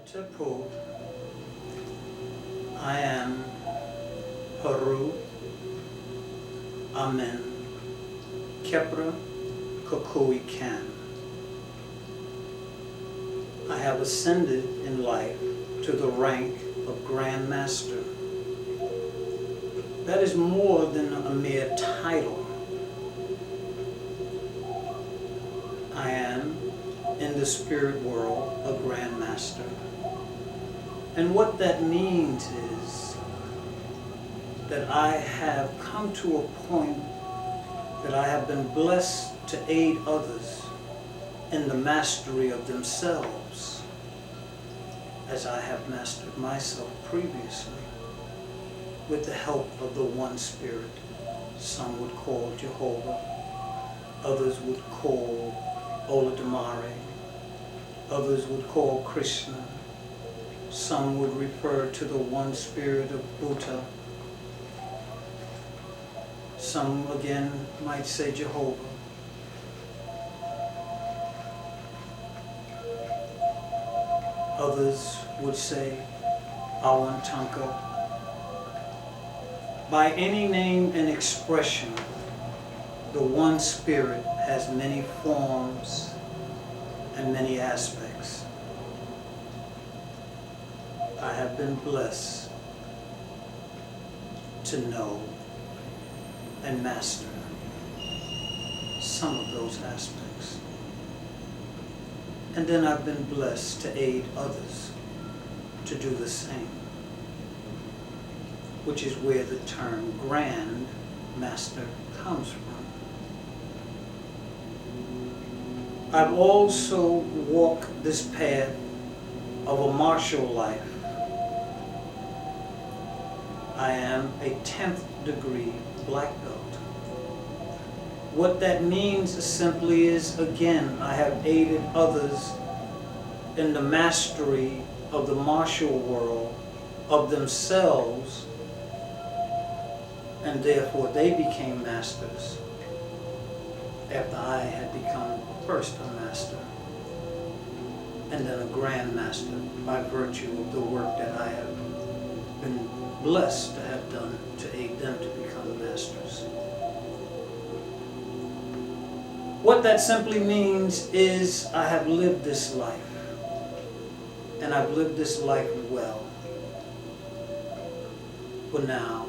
Tepu, I am Haru, Amen, Kepra, Kukui Kham. I have ascended in life to the rank of Grandmaster. That is more than a mere title. I am, in the spirit world, a Grandmaster. And what that means is that I have come to a point that I have been blessed to aid others in the mastery of themselves, as I have mastered myself previously, with the help of the one Spirit. Some would call Jehovah, others would call Oladamare, others would call Krishna, some would refer to the one Spirit of Buddha, some again might say Jehovah. Others would say Awantanka. By any name and expression, the one Spirit has many forms and many aspects. I have been blessed to know and master some of those aspects. And then I've been blessed to aid others to do the same, which is where the term Grandmaster comes from. I've also walked this path of a martial life. I am a 10th degree black belt. What that means simply is, again, I have aided others in the mastery of the martial world, of themselves, and therefore they became masters after I had become first a master and then a grandmaster by virtue of the work that I have been blessed to have done to aid them to become masters. What that simply means is I have lived this life, and I've lived this life well. For now,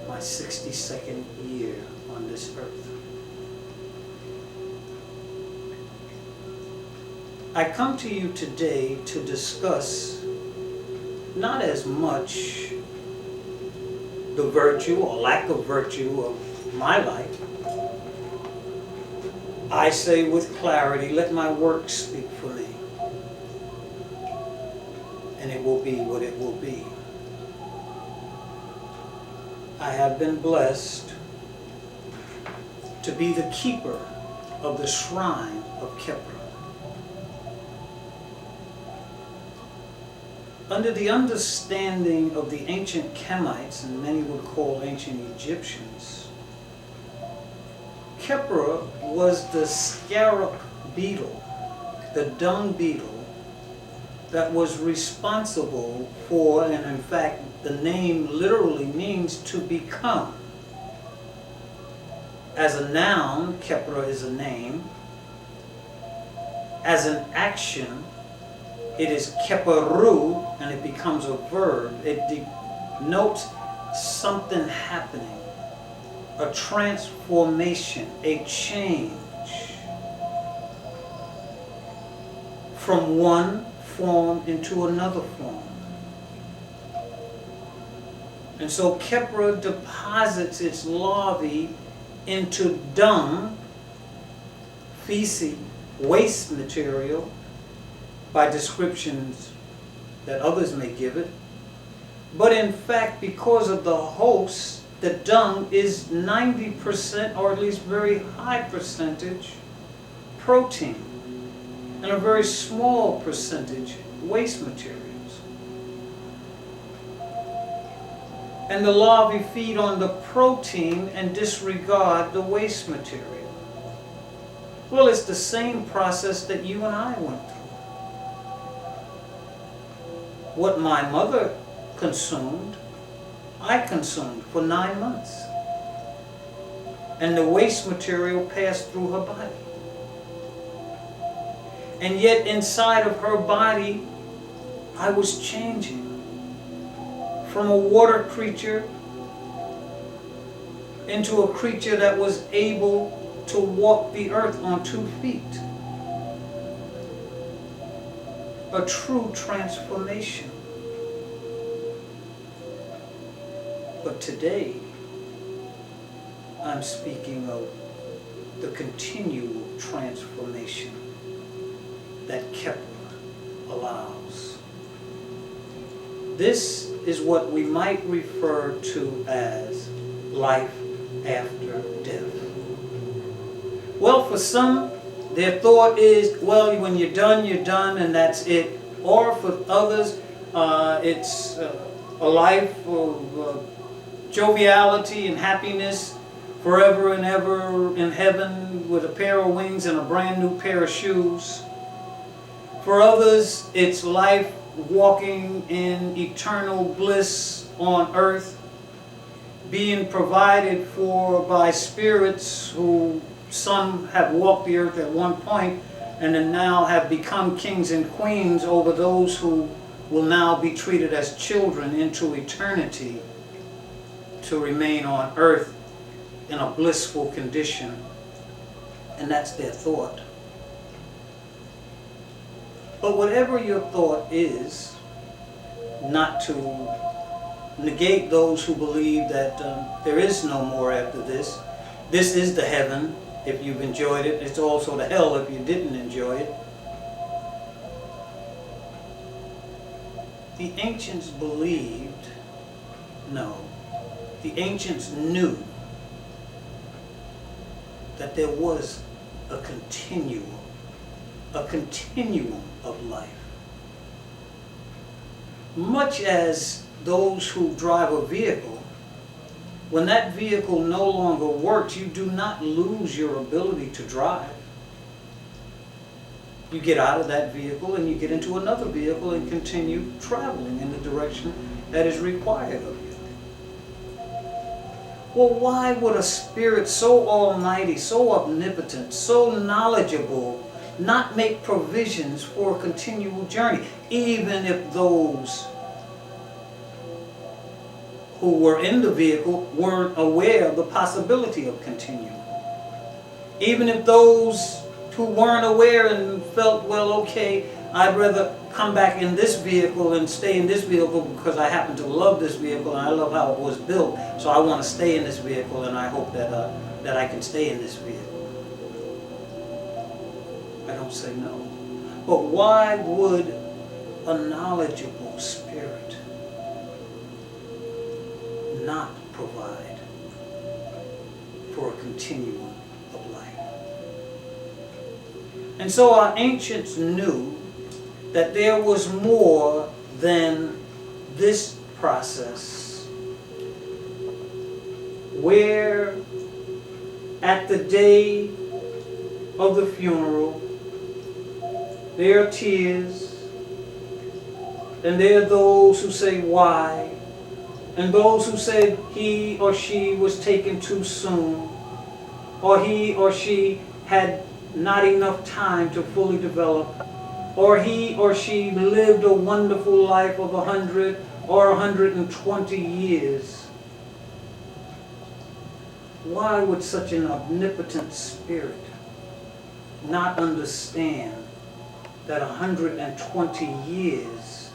my 62nd year on this earth. I come to you today to discuss not as much the virtue or lack of virtue of my life. I say with clarity, let my work speak for me, and it will be what it will be. I have been blessed to be the keeper of the shrine of Kepra. Under the understanding of the ancient Kemites, and many would call ancient Egyptians, Kepra was the scarab beetle, the dung beetle, that was responsible for, and in fact the name literally means to become. As a noun, Kepra is a name. As an action, it is keparu, and it becomes a verb. It denotes something happening, a transformation, a change from one form into another form. And so Kepra deposits its larvae into dung, feces, waste material, by descriptions that others may give it. But in fact, because of the host, the dung is 90%, or at least very high percentage, protein, and a very small percentage waste materials. And the larvae feed on the protein and disregard the waste material. Well, it's the same process that you and I went through. What my mother consumed, I consumed for 9 months. And the waste material passed through her body. And yet inside of her body, I was changing from a water creature into a creature that was able to walk the earth on 2 feet. A true transformation. But today, I'm speaking of the continual transformation that Kepler allows. This is what we might refer to as life after death. Well, for some, their thought is, well, when you're done, and that's it. Or for others, it's a life of joviality and happiness forever and ever in heaven with a pair of wings and a brand new pair of shoes. For others, it's life walking in eternal bliss on earth, being provided for by spirits who some have walked the earth at one point and then now have become kings and queens over those who will now be treated as children into eternity to remain on earth in a blissful condition. And that's their thought. But whatever your thought is, not to negate those who believe that there is no more after this. This is the heaven if you've enjoyed it. It's also the hell if you didn't enjoy it. The ancients believed, no, the ancients knew that there was a continuum of life. Much as those who drive a vehicle, when that vehicle no longer works, you do not lose your ability to drive. You get out of that vehicle and you get into another vehicle and continue traveling in the direction that is required of you. Well, why would a spirit so almighty, so omnipotent, so knowledgeable, not make provisions for a continual journey, even if those who were in the vehicle weren't aware of the possibility of continuing? Even if those who weren't aware and felt, well, okay, I'd rather come back in this vehicle and stay in this vehicle because I happen to love this vehicle and I love how it was built, so I want to stay in this vehicle and I hope that that I can stay in this vehicle. I don't say no. But why would a knowledgeable spirit not provide for a continuum of life? And so our ancients knew that there was more than this process, where at the day of the funeral there are tears, and there are those who say why, and those who say he or she was taken too soon, or he or she had not enough time to fully develop, or he or she lived a wonderful life of 100 or 120 years. Why would such an omnipotent spirit not understand that 120 years,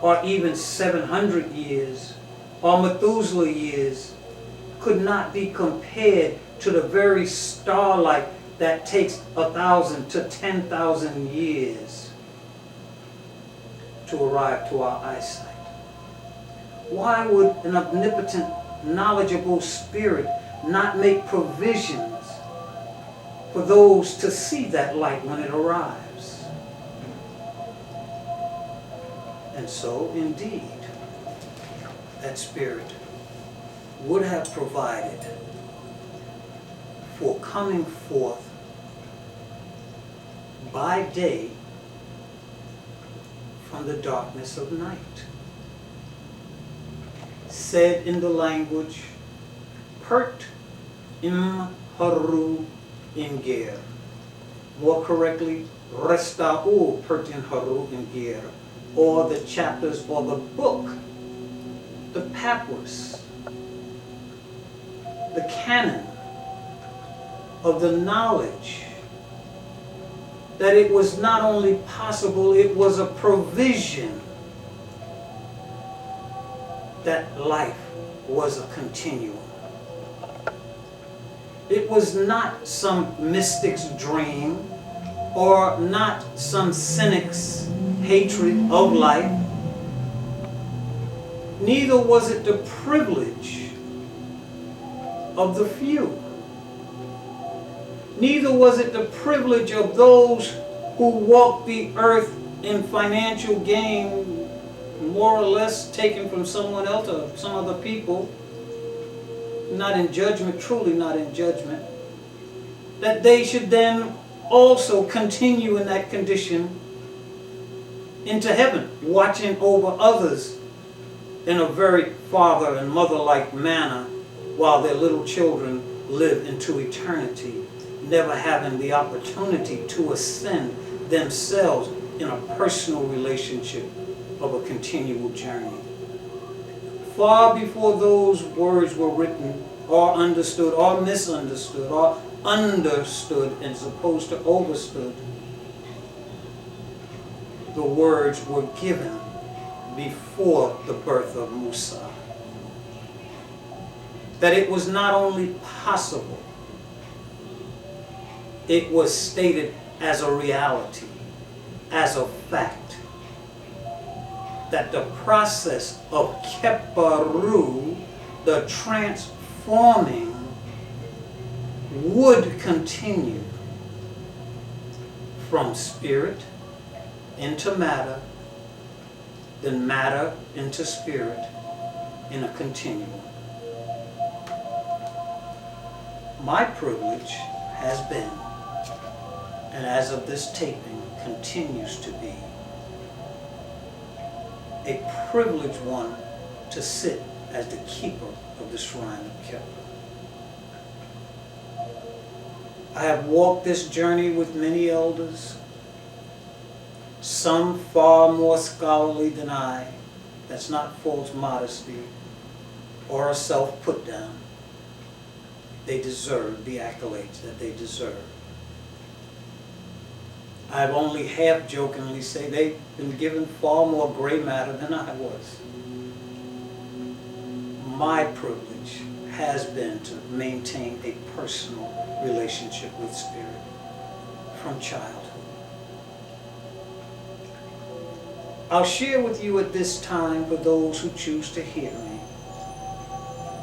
or even 700 years, or Methuselah years, could not be compared to the very starlight that takes 1,000 to 10,000 years to arrive to our eyesight? Why would an omnipotent, knowledgeable spirit not make provisions for those to see that light when it arrives? And so, indeed, that spirit would have provided for coming forth by day from the darkness of night. Said in the language, Pert im haru ingir. More correctly, Resta'u pert in haru ingir, or the chapters or the book, the papyrus, the canon of the knowledge that it was not only possible, it was a provision that life was a continuum. It was not some mystic's dream or not some cynic's hatred of life. Neither was it the privilege of the few. Neither was it the privilege of those who walked the earth in financial gain, more or less taken from someone else or some other people, not in judgment, truly not in judgment, that they should then also continue in that condition into heaven, watching over others in a very father and mother-like manner while their little children live into eternity, never having the opportunity to ascend themselves in a personal relationship of a continual journey. Far before those words were written or understood or misunderstood or understood as opposed to overstood, the words were given before the birth of Musa. That it was not only possible, it was stated as a reality, as a fact, that the process of Keparu, the transforming, would continue from spirit into matter, then matter into spirit in a continuum. My privilege has been, and as of this taping continues to be, a privileged one to sit as the keeper of the shrine of Kepa. I have walked this journey with many elders, some far more scholarly than I. That's not false modesty or a self-put down. They deserve the accolades that they deserve. I've only half-jokingly say they've been given far more gray matter than I was. My privilege has been to maintain a personal relationship with Spirit from childhood. I'll share with you at this time, for those who choose to hear me,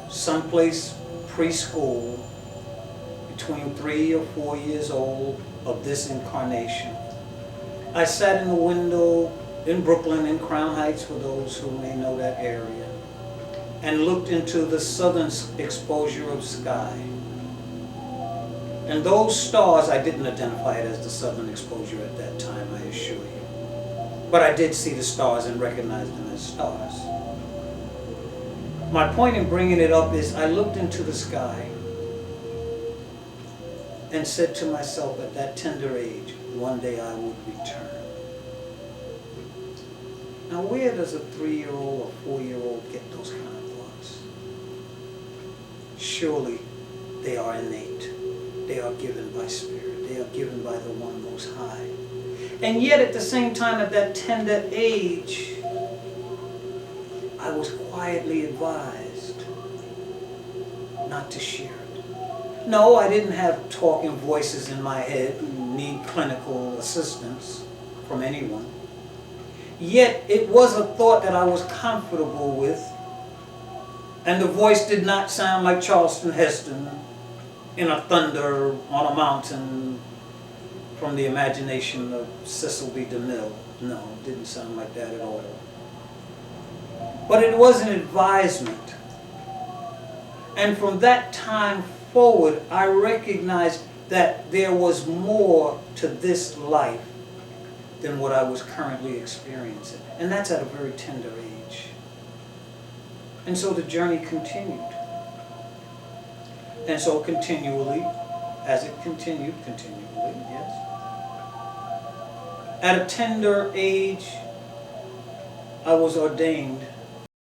someplace preschool, between 3 or 4 years old of this incarnation. I sat in the window in Brooklyn, in Crown Heights, for those who may know that area, and looked into the southern exposure of sky. And those stars, I didn't identify it as the southern exposure at that time, I assure you. But I did see the stars and recognize them as stars. My point in bringing it up is I looked into the sky and said to myself at that tender age, one day I would return. Now where does a 3-year-old or 4-year-old get those kind of thoughts? Surely they are innate. They are given by Spirit. They are given by the One Most High. And yet at the same time, at that tender age, I was quietly advised not to share it. No, I didn't have talking voices in my head who need clinical assistance from anyone. Yet it was a thought that I was comfortable with, and the voice did not sound like Charleston Heston in a thunder on a mountain from the imagination of Cecil B. DeMille. No, it didn't sound like that at all. But it was an advisement. And from that time forward, I recognized that there was more to this life than what I was currently experiencing. And that's at a very tender age. And so the journey continued. And so continually, as it continued, continually, yes. At a tender age, I was ordained